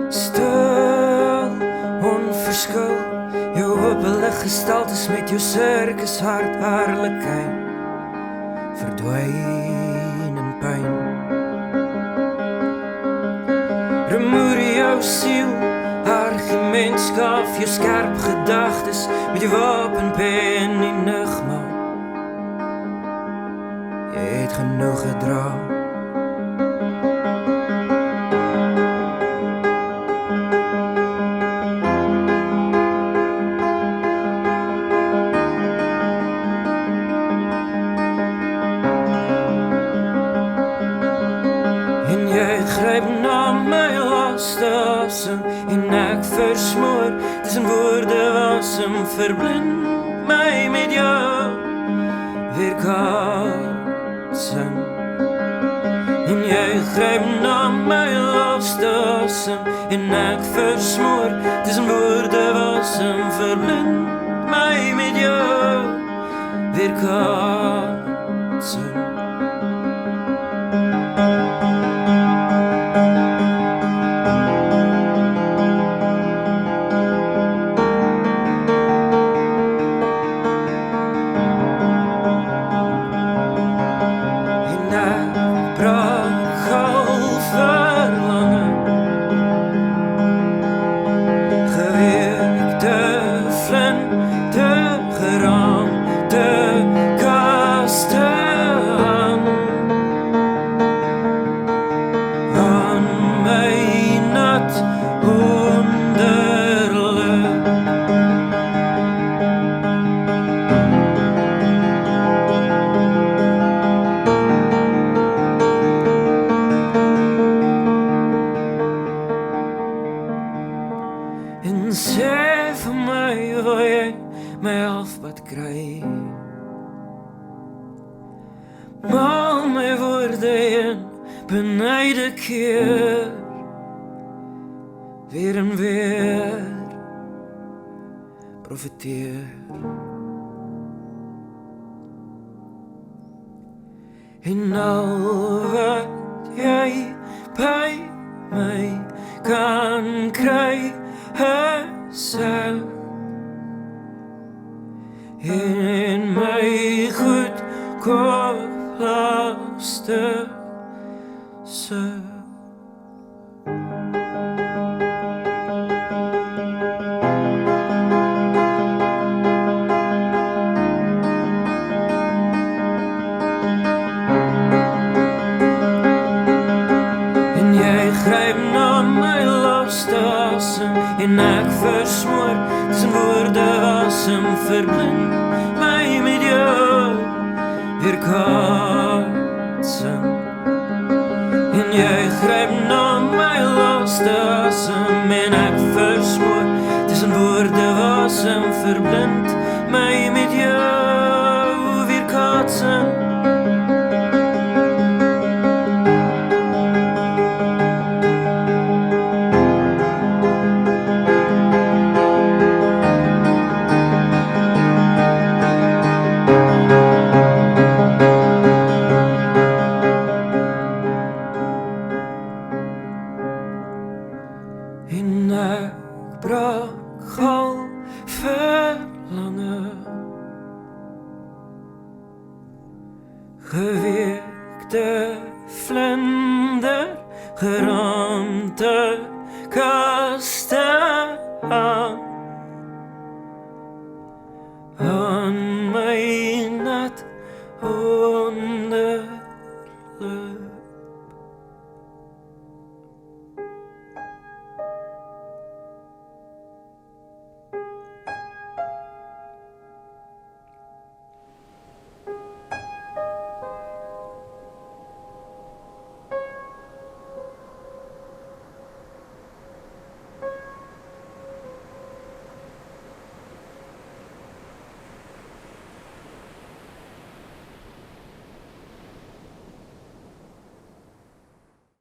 Stil, onverskil, jou hopelige gestaltes met jou circushart, hartlikheid verdwyn in pyn. Remoer jou siel, argument skaf jou skerp gedagtes met jou wapenpen die nugmaal. Jy het genoeg gedra. En jy gryp na my laaste asem en ek versmoor tussen woorde wasem, verblind my met jou weerkaatsing. En jy gryp na my laaste asem en ek versmoor tussen woorde wasem, verblind my met jou weerkaatsing. En sê vir my, wil jy my halfpad kry? Maal my woorde in benyde keer, weer en weer profeteer. En al wat jy by my kan kry, herself in my goedkoop laaste self. En jy gryp na my laaste asem en ek versmoor tussen woorde wasem, verblind my met jou weerkaatsing. En jy gryp na my laaste asem en ek versmoor tussen woorde wasem, verblind my met jou weerkaatsing. En ek brak al verlange, geweekte vlinder, geraamte